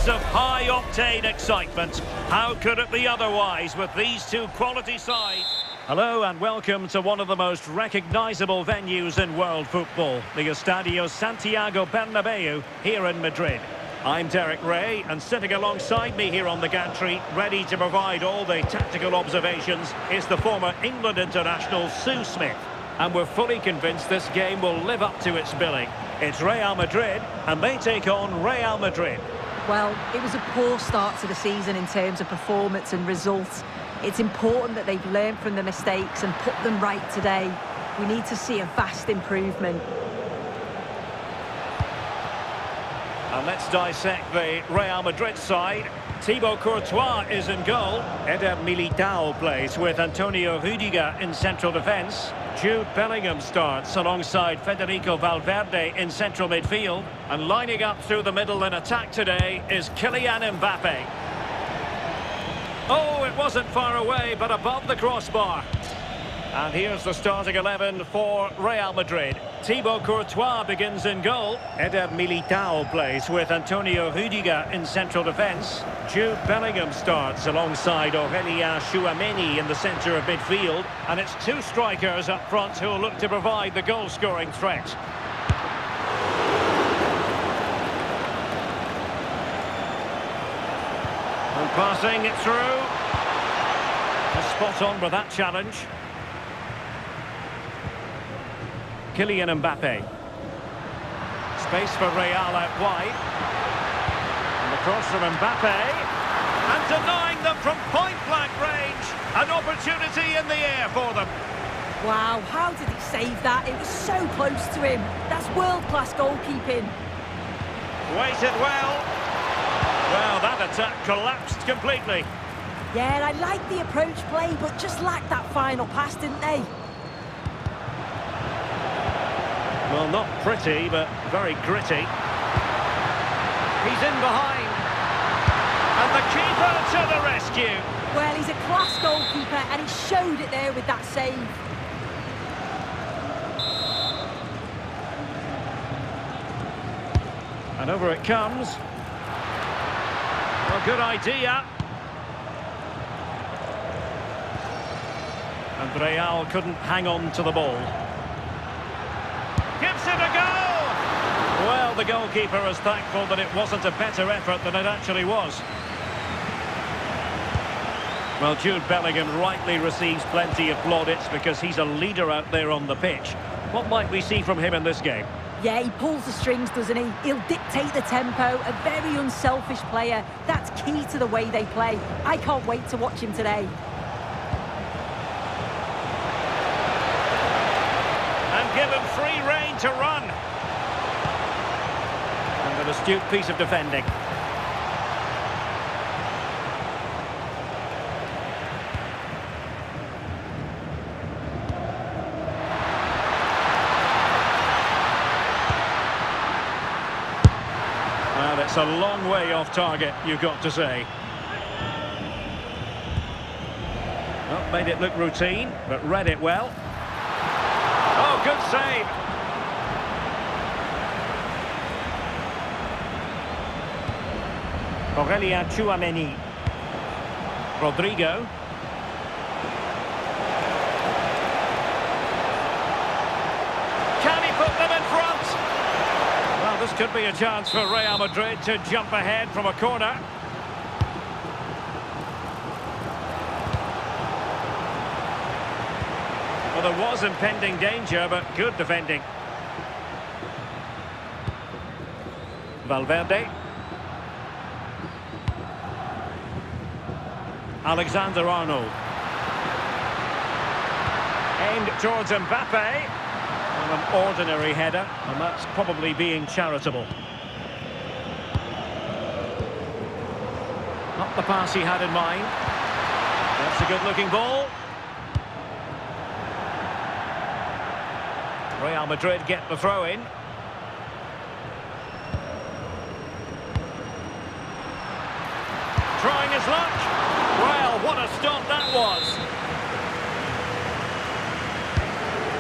Moments of high-octane excitement. How could it be otherwise with these two quality sides? Hello and welcome to one of the most recognisable venues in world football, the Estadio Santiago Bernabeu here in Madrid. I'm Derek Ray, and sitting alongside me here on the gantry, ready to provide all the tactical observations, is the former England international Sue Smith. And we're fully convinced this game will live up to its billing. It's Real Madrid, and they take on Real Madrid. Well, it was a poor start to the season in terms of performance and results. It's important that they've learned from the mistakes and put them right today. We need to see a vast improvement. And let's dissect the Real Madrid side. Thibaut Courtois is in goal. Eder Militao plays with Antonio Rudiger in central defence. Jude Bellingham starts alongside Federico Valverde in central midfield. And lining up through the middle in attack today is Kylian Mbappe. Oh, it wasn't far away, but above the crossbar. And here's the starting 11 for Real Madrid. Thibaut Courtois begins in goal. Eder Militao plays with Antonio Rudiger in central defence. Jude Bellingham starts alongside Aurélien Tchouameni in the centre of midfield. And it's two strikers up front who will look to provide the goal-scoring threat. And passing it through. Spot on with that challenge. Kylian Mbappe. Space for Real out wide. And the cross from Mbappe. And denying them from point-blank range. An opportunity in the air for them. Wow, how did he save that? It was so close to him. That's world-class goalkeeping. Waited well. Well, that attack collapsed completely. Yeah, I liked the approach play, but just lacked that final pass, didn't they? Well, not pretty, but very gritty. He's in behind. And the keeper to the rescue. Well, he's a class goalkeeper, and he showed it there with that save. And over it comes. Well, good idea. And Real couldn't hang on to the ball. Gives it a go! Well, the goalkeeper is thankful that it wasn't a better effort than it actually was. Well, Jude Bellingham rightly receives plenty of plaudits because he's a leader out there on the pitch. What might we see from him in this game? Yeah, he pulls the strings, doesn't he? He'll dictate the tempo, a very unselfish player. That's key to the way they play. I can't wait to watch him today. And give him free rein to run. And an astute piece of defending. Well, it's a long way off target, you've got to say. Well, made it look routine, but read it well. Oh, good save. Aurélien Tchouameni. Rodrigo. Can he put them in front? Well, this could be a chance for Real Madrid to jump ahead from a corner. Well, there was impending danger, but good defending. Valverde. Alexander-Arnold. Aimed towards Mbappe. Well, an ordinary header, and that's probably being charitable. Not the pass he had in mind. That's a good-looking ball. Real Madrid get the throw-in. Trying his luck. Well, what a stop that was.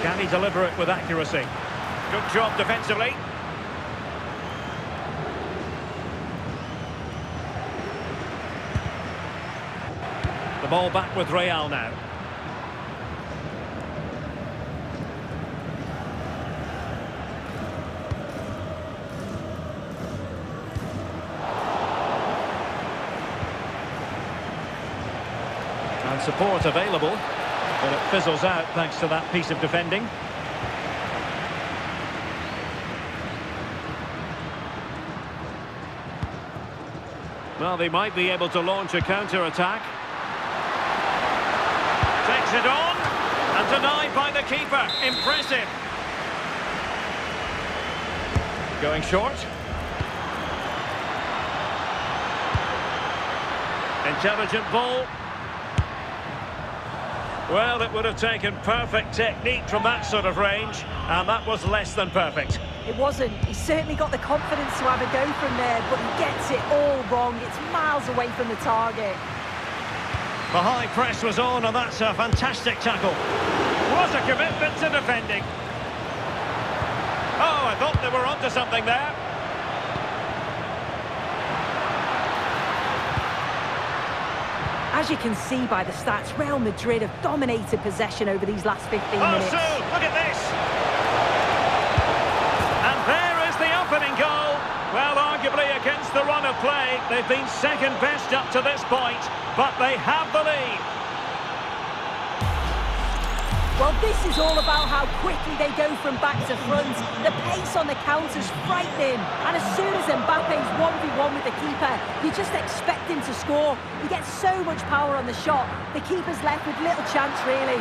Can he deliver it with accuracy? Good job defensively. The ball back with Real now. And support available, but it fizzles out thanks to that piece of defending. Well, they might be able to launch a counter-attack. Takes it on, and denied by the keeper. Impressive. Going short. Intelligent ball. Well, it would have taken perfect technique from that sort of range, and that was less than perfect. It wasn't. He's certainly got the confidence to have a go from there, but he gets it all wrong. It's miles away from the target. The high press was on, and that's a fantastic tackle. What a commitment to defending. Oh, I thought they were onto something there. As you can see by the stats, Real Madrid have dominated possession over these last 15 minutes. Oh, so, look at this. And there is the opening goal. Well, arguably against the run of play, they've been second best up to this point, but they have the lead. Well, this is all about how quickly they go from back to front. The pace on the counter's frightening. And as soon as Mbappe's 1v1 with the keeper, you just expect him to score. He gets so much power on the shot. The keeper's left with little chance, really.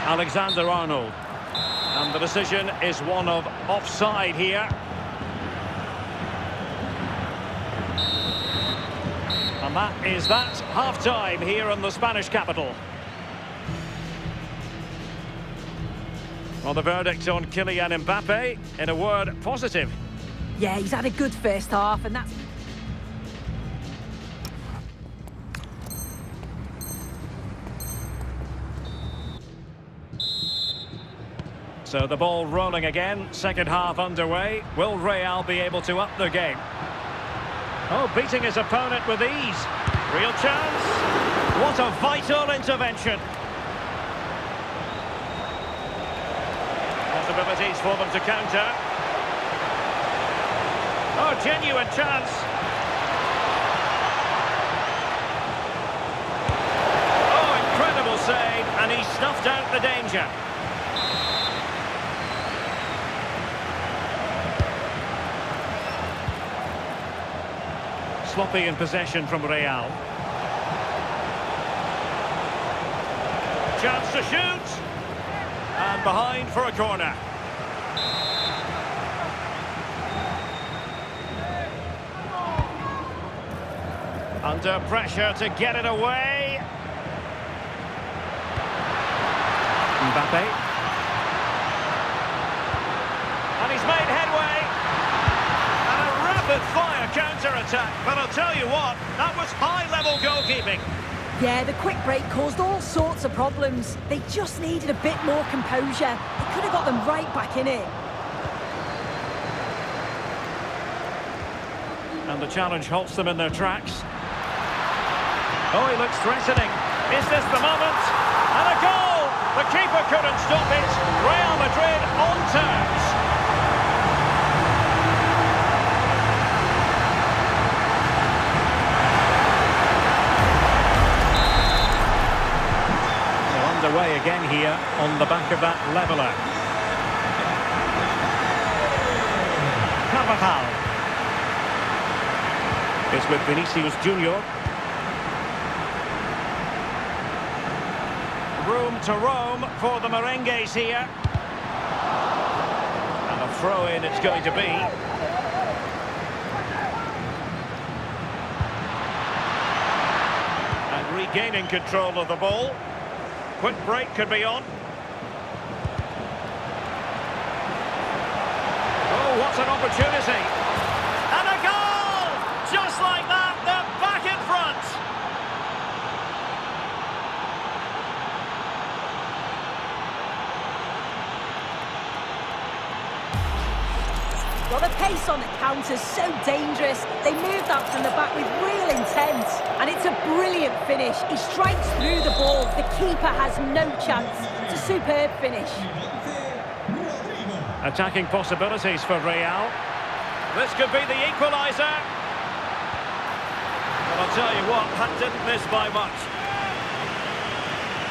Alexander-Arnold. And the decision is one of offside here. And that is that. Half-time here in the Spanish capital. Well, the verdict on Kylian Mbappe, in a word, positive. Yeah, he's had a good first half, and that's... So the ball rolling again, second half underway. Will Real be able to up their game? Oh, beating his opponent with ease. Real chance. What a vital intervention. Possibilities for them to counter. Oh, genuine chance. Oh, incredible save, and he snuffed out the danger. Sloppy in possession from Real. Chance to shoot. And behind for a corner. Under pressure to get it away. Mbappe. And he's made headway. Rapid-fire counter-attack, but I'll tell you what, that was high-level goalkeeping. Yeah, the quick break caused all sorts of problems. They just needed a bit more composure. It could have got them right back in it. And the challenge halts them in their tracks. Oh, he looks threatening. Is this the moment? And a goal! The keeper couldn't stop it. Real Madrid on terms. Underway again here on the back of that leveller. Carvajal is with Vinicius Junior. Room to roam for the Merengues here. And a throw-in it's going to be. And regaining control of the ball. Quick break could be on. Oh, what an opportunity. And a goal! Just like that, they're back in front. Well, the pace on the counter's so dangerous. They moved out from the back with real intent. And it's a brilliant finish. He strikes through the ball. The keeper has no chance. It's a superb finish. Attacking possibilities for Real. This could be the equaliser. Well, I'll tell you what, that didn't miss by much.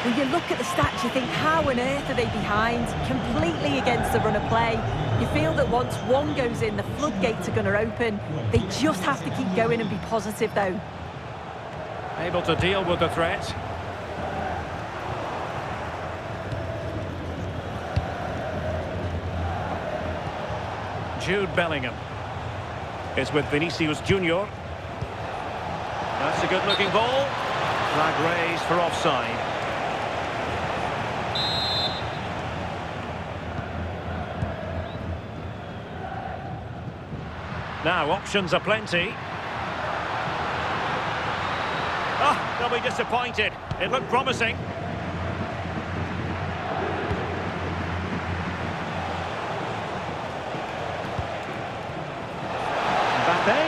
When you look at the stats, you think, how on earth are they behind? Completely against the run of play. You feel that once one goes in, the floodgates are going to open. They just have to keep going and be positive, though. Able to deal with the threat. Jude Bellingham is with Vinicius Junior. That's a good-looking ball. Flag raised for offside. Now, options are plenty. Oh, they'll be disappointed. It looked promising. Mbappe.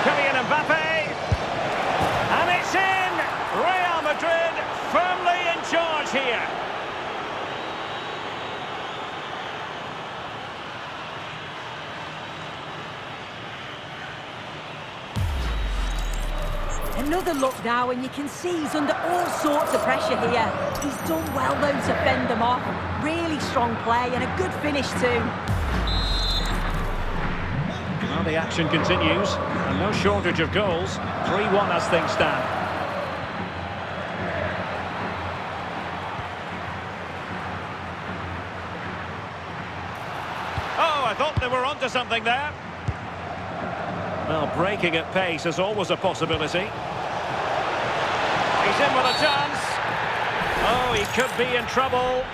Kylian Mbappe. And it's in! Real Madrid firmly in charge here. Another look now, and you can see he's under all sorts of pressure here. He's done well, though, to fend them off. Really strong play and a good finish, too. Well, the action continues, and no shortage of goals. 3-1 as things stand. Oh, I thought they were onto something there. Well, breaking at pace is always a possibility. He's in with a chance. Oh, he could be in trouble.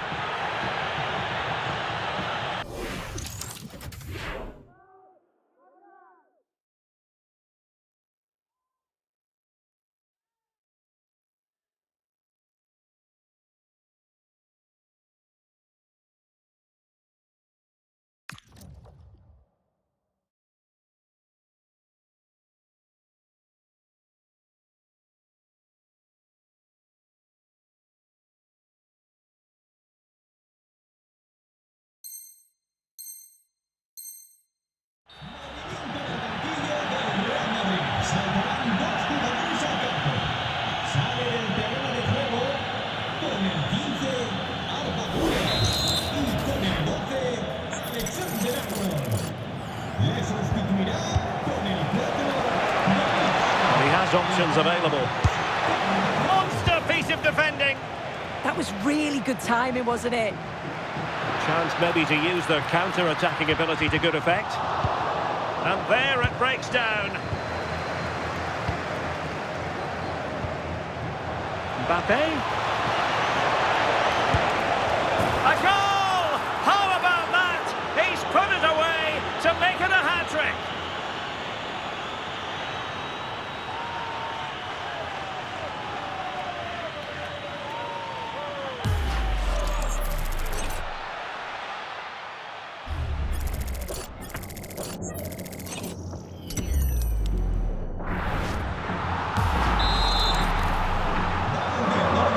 Options available. Monster piece of defending. That was really good timing, wasn't it? Chance maybe to use their counter-attacking ability to good effect. And there it breaks down. Mbappe. A goal! How about that? He's put it away to make it a hat-trick.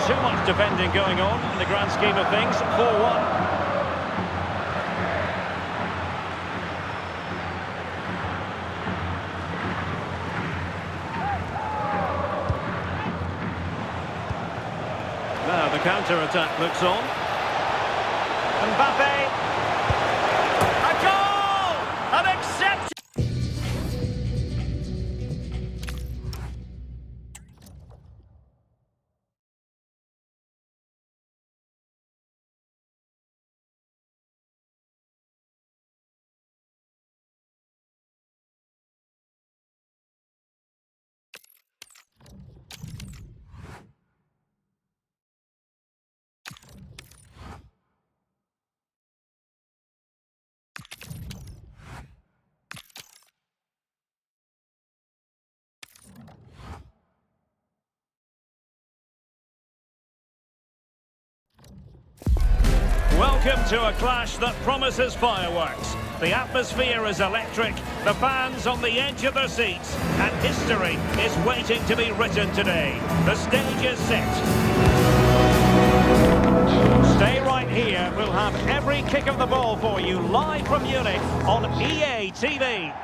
Too much defending going on in the grand scheme of things. 4-1. Now the counter-attack looks on. Mbappe. A goal! An accepted. Welcome to a clash that promises fireworks. The atmosphere is electric, the fans on the edge of their seats, and history is waiting to be written today. The stage is set. Stay right here. We'll have every kick of the ball for you live from Munich on EA TV.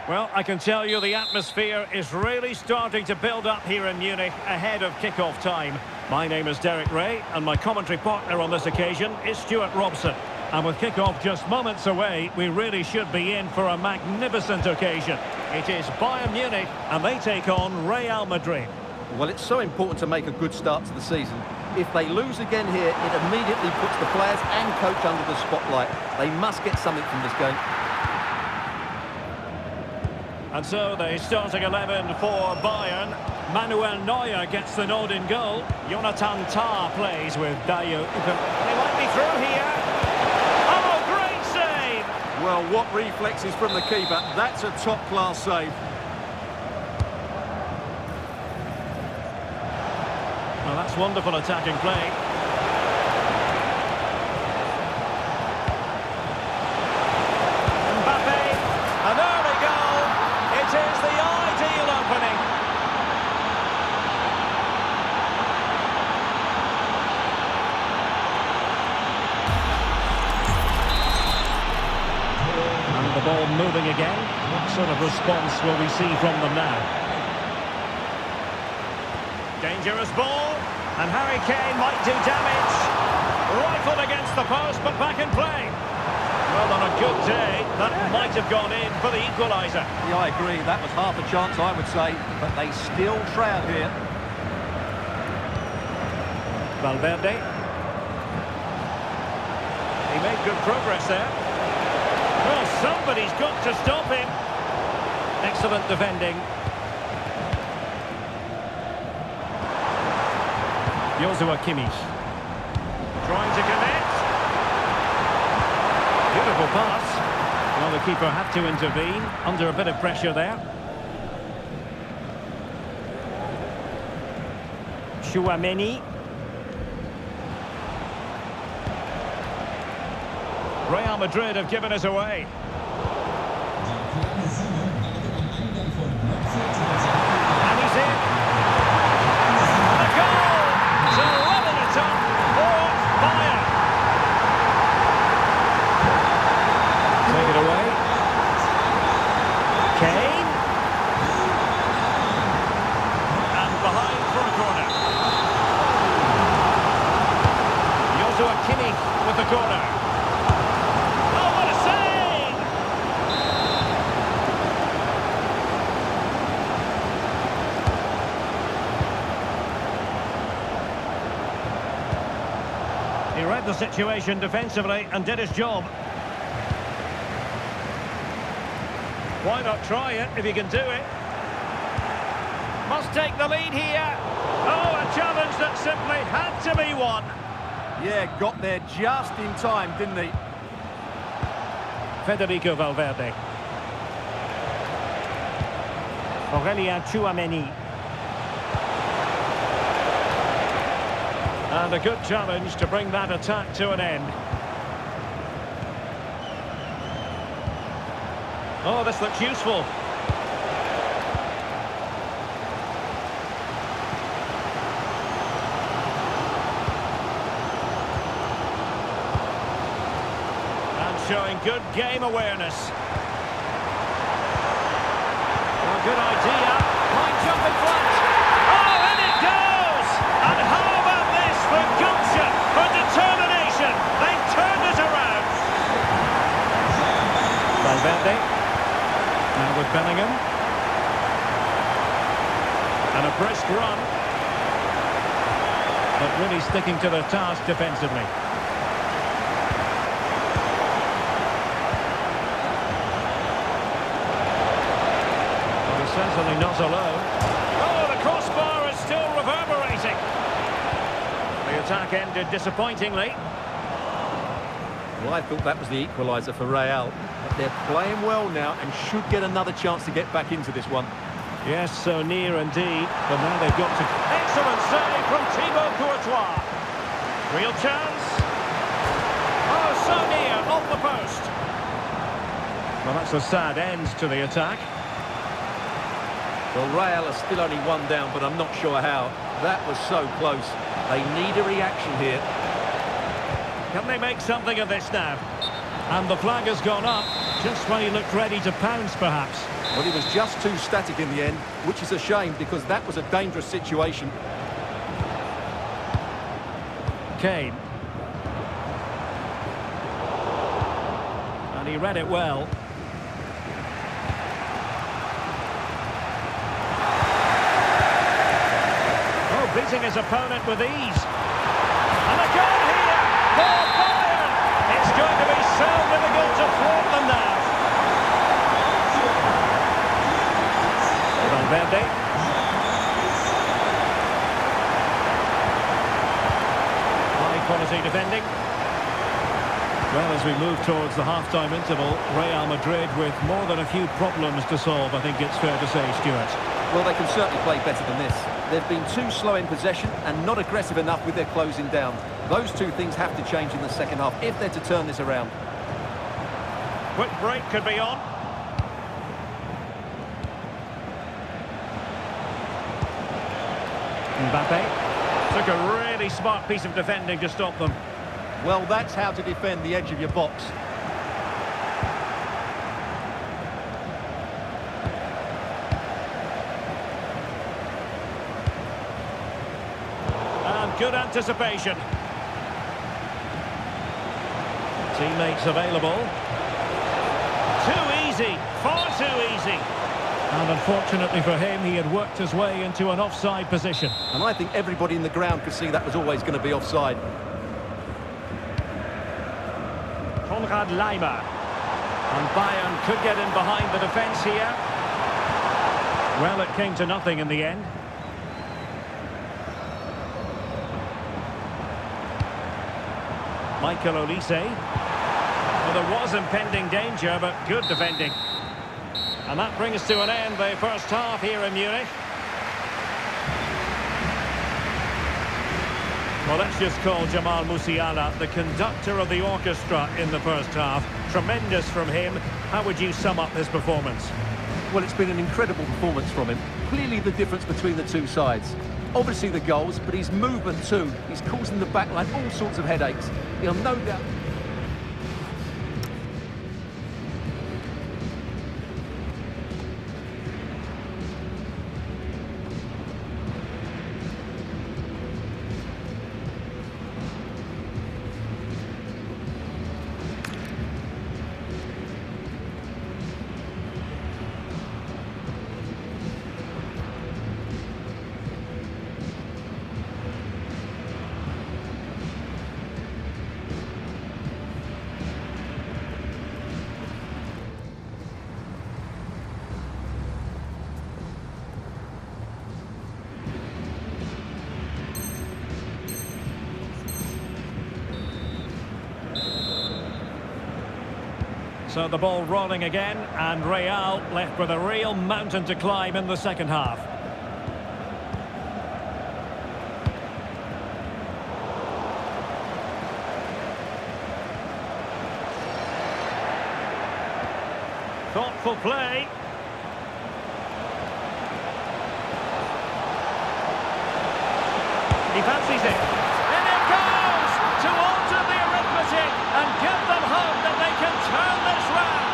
Well, I can tell you the atmosphere is really starting to build up here in Munich ahead of kick-off time. My name is Derek Ray, and my commentary partner on this occasion is Stuart Robson. And with kick-off just moments away, we really should be in for a magnificent occasion. It is Bayern Munich, and they take on Real Madrid. Well, it's so important to make a good start to the season. If they lose again here, it immediately puts the players and coach under the spotlight. They must get something from this game. And so the starting 11 for Bayern. Manuel Neuer gets the nod in goal. Jonathan Tah plays with Dayo. They might be through here. Oh, great save! Well, what reflexes from the keeper. That's a top-class save. Well, that's wonderful attacking play. Mbappe, an early goal. It is the ideal opening. And the ball moving again. What sort of response will we see from them now? Dangerous ball, and Harry Kane might do damage. Rifled against the post, but back in play. Well, on a good day, that might have gone in for the equaliser. Yeah, I agree. That was half a chance, I would say. But they still trail here. Valverde. He made good progress there. Well, somebody's got to stop him. Excellent defending. Joshua Kimmich. Trying to connect. Beautiful pass. Well, the keeper had to intervene under a bit of pressure there. Tchouaméni. Real Madrid have given us away. And he's in. A goal! To level it up for Bayern. Take it away. Kane. And behind for a corner. Joshua Kimmich with the corner. Oh, what a save! He read the situation defensively and did his job. Why not try it if you can do it? Must take the lead here. Oh, a challenge that simply had to be won. Yeah, got there just in time, didn't he? Federico Valverde. Aurélien Tchouaméni. And a good challenge to bring that attack to an end. Oh, this looks useful. And showing good game awareness. Well, good idea. Might jump in front. Oh, and it goes! And how about this for gumption, for determination? They've turned it around. Valverde. Now with Bellingham. And a brisk run. But really sticking to their task defensively. Well, he's certainly not alone. Oh, the crossbar is still reverberating. The attack ended disappointingly. Well, I thought that was the equaliser for Real. But they're playing well now and should get another chance to get back into this one. Yes, so near indeed. But now they've got to... Excellent save from Thibaut Courtois. Real chance. Oh, so near, off the post. Well, that's a sad end to the attack. Well, Real are still only one down, but I'm not sure how. That was so close. They need a reaction here. Can they make something of this now? And the flag has gone up, just when he looked ready to pounce, perhaps. Well, he was just too static in the end, which is a shame because that was a dangerous situation. Kane. And he read it well. Oh, beating his opponent with ease. And a goal here for Bayern. It's going to be so difficult to thwart them now. Valverde. High quality defending. Well, as we move towards the half-time interval, Real Madrid with more than a few problems to solve, I think it's fair to say, Stuart. Well, they can certainly play better than this. They've been too slow in possession and not aggressive enough with their closing down. Those two things have to change in the second half if they're to turn this around. Quick break could be on. Mbappe took a really smart piece of defending to stop them. Well, that's how to defend the edge of your box. And good anticipation. Teammates available. Too easy, far too easy. And unfortunately for him, he had worked his way into an offside position. And I think everybody in the ground could see that was always going to be offside. Konrad Laimer. And Bayern could get in behind the defence here. Well, it came to nothing in the end. Michael Olise. Well, there was impending danger, but good defending. And that brings to an end the first half here in Munich. Well, let's just call Jamal Musiala the conductor of the orchestra in the first half. Tremendous from him. How would you sum up his performance? Well, it's been an incredible performance from him. Clearly the difference between the two sides. Obviously the goals, but his movement too. He's causing the backline all sorts of headaches. He'll no doubt... So the ball rolling again, and Real left with a real mountain to climb in the second half. Thoughtful play. He fancies it. And it goes to alter the arithmetic and give them hope that they can turn this round.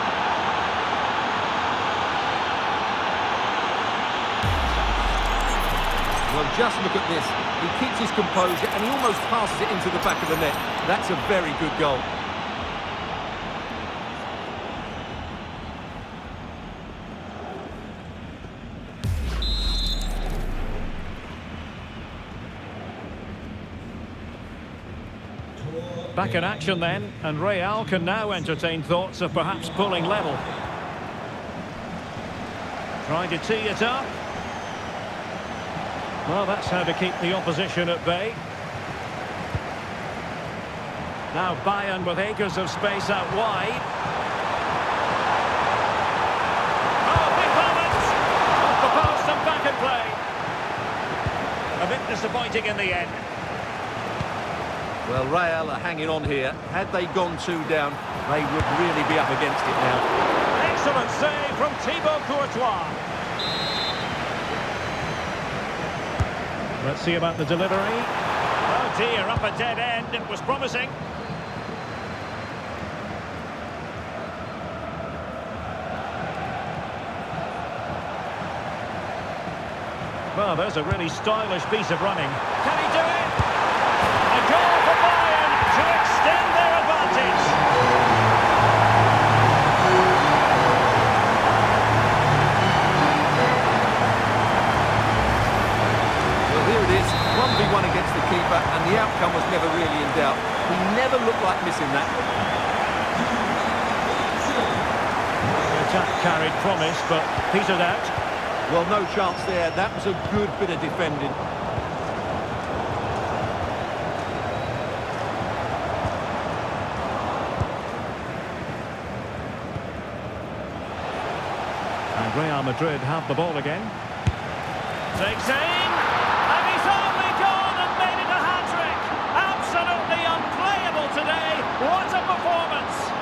Well, just look at this. He keeps his composure and he almost passes it into the back of the net. That's a very good goal. Back in action then, and Real can now entertain thoughts of perhaps pulling level. Trying to tee it up. Well, that's how to keep the opposition at bay. Now Bayern with acres of space out wide. Oh, big moment! Off the post and back in play. A bit disappointing in the end. Well, Real are hanging on here. Had they gone 2 down, they would really be up against it now. Excellent save from Thibaut Courtois. Let's see about the delivery. Oh dear, up a dead end. It was promising. Well, there's a really stylish piece of running. Can he do it? A goal for Bayern to extend their advantage. Well, here it is, 1v1 against the keeper, and the outcome was never really in doubt. He never looked like missing that. The attack carried promise, but petered out. Well, no chance there. That was a good bit of defending. And Real Madrid have the ball again. Takes aim, and he's only gone and made it a hat-trick. Absolutely unplayable today. What a performance!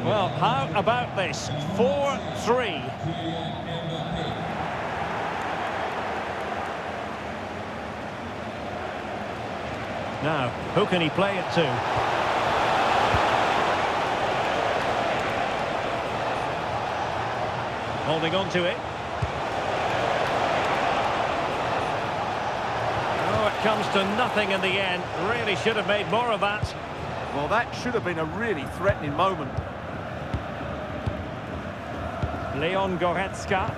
Well, how about this? 4-3. Now, who can he play it to? Holding on to it. Oh, it comes to nothing in the end. Really should have made more of that. Well, that should have been a really threatening moment. Leon Goretzka.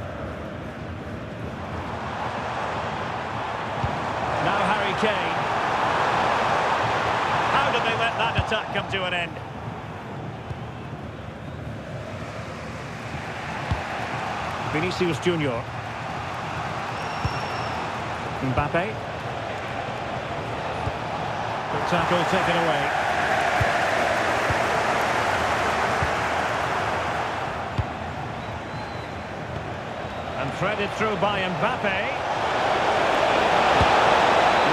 Now Harry Kane. How did they let that attack come to an end? Vinicius Junior. Mbappe. Good tackle taken away. And threaded through by Mbappe.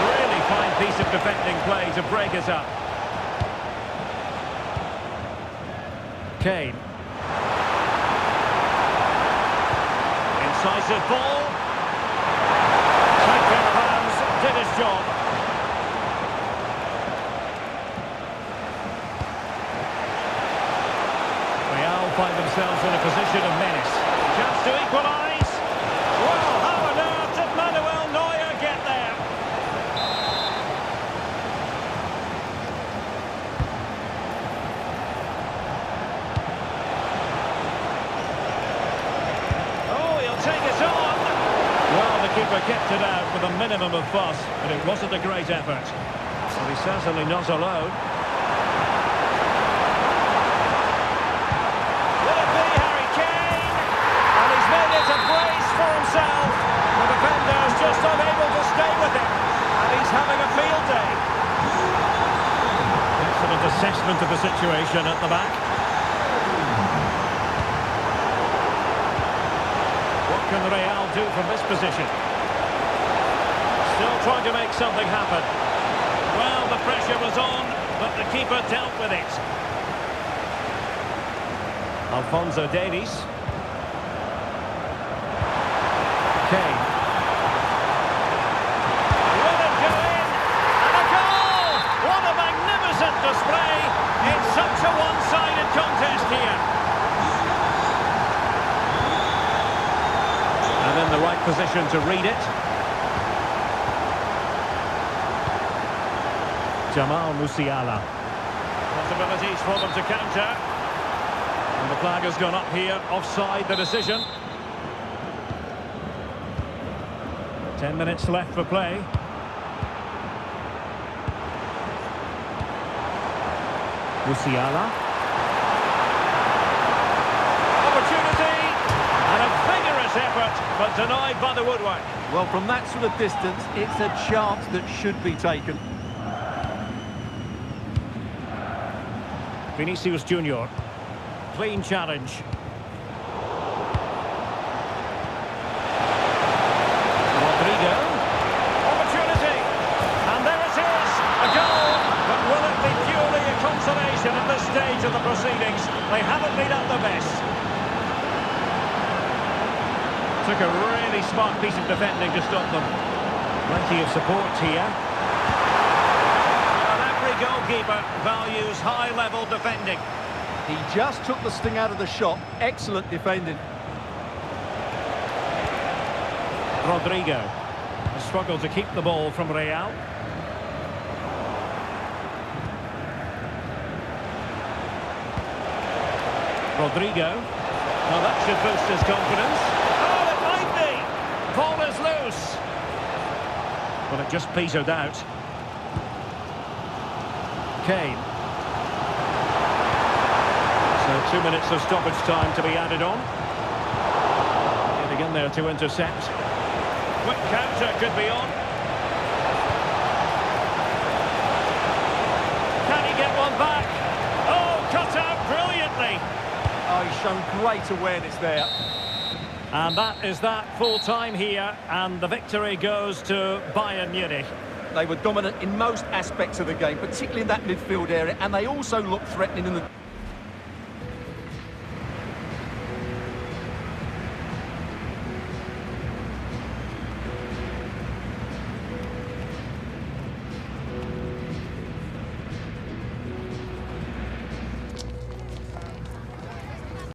Really fine piece of defending play to break us up. Kane. Incisive ball. Tight pair of hands, did his job. Real find themselves in a position of menace. Chance to equalise. Well, how on earth did Manuel Neuer get there? Oh, he'll take it on. Well, the keeper kept it out with a minimum of fuss, but it wasn't a great effort. Well, he's certainly not alone. Will it be Harry Kane? And he's made it a brace for himself. The defender's just unable to stay with him. And he's having a field day. Excellent assessment of the situation at the back. What can Real do from this position? Still trying to make something happen. Well, the pressure was on, but the keeper dealt with it. Alphonso Davies. Kane. Will it go in? And a goal! What a magnificent display in such a one-sided contest here. And in the right position to read it. Jamal Musiala. Possibilities for them to counter. And the flag has gone up here, offside the decision. 10 minutes left for play. Musiala. Opportunity. And a vigorous effort, but denied by the woodwork. Well, from that sort of distance, it's a chance that should be taken. Vinicius Junior. Clean challenge. Rodrigo. Opportunity. And there it is. A goal. But will it be purely a consolation at this stage of the proceedings? They haven't been at their best. Took a really smart piece of defending to stop them. Plenty of support here. And every goalkeeper values high-level defending. He just took the sting out of the shot. Excellent defending. Rodrigo. A struggle to keep the ball from Real. Rodrigo. Well, that should boost his confidence. Oh, it might be! Ball is loose. Well, it just petered out. Kane. So 2 minutes of stoppage time to be added on. Getting in there to intercept. Quick counter could be on. Can he get one back? Oh, cut out brilliantly. Oh, he's shown great awareness there. And that is that, full time here, and the victory goes to Bayern Munich. They were dominant in most aspects of the game, particularly in that midfield area, and they also looked threatening in the...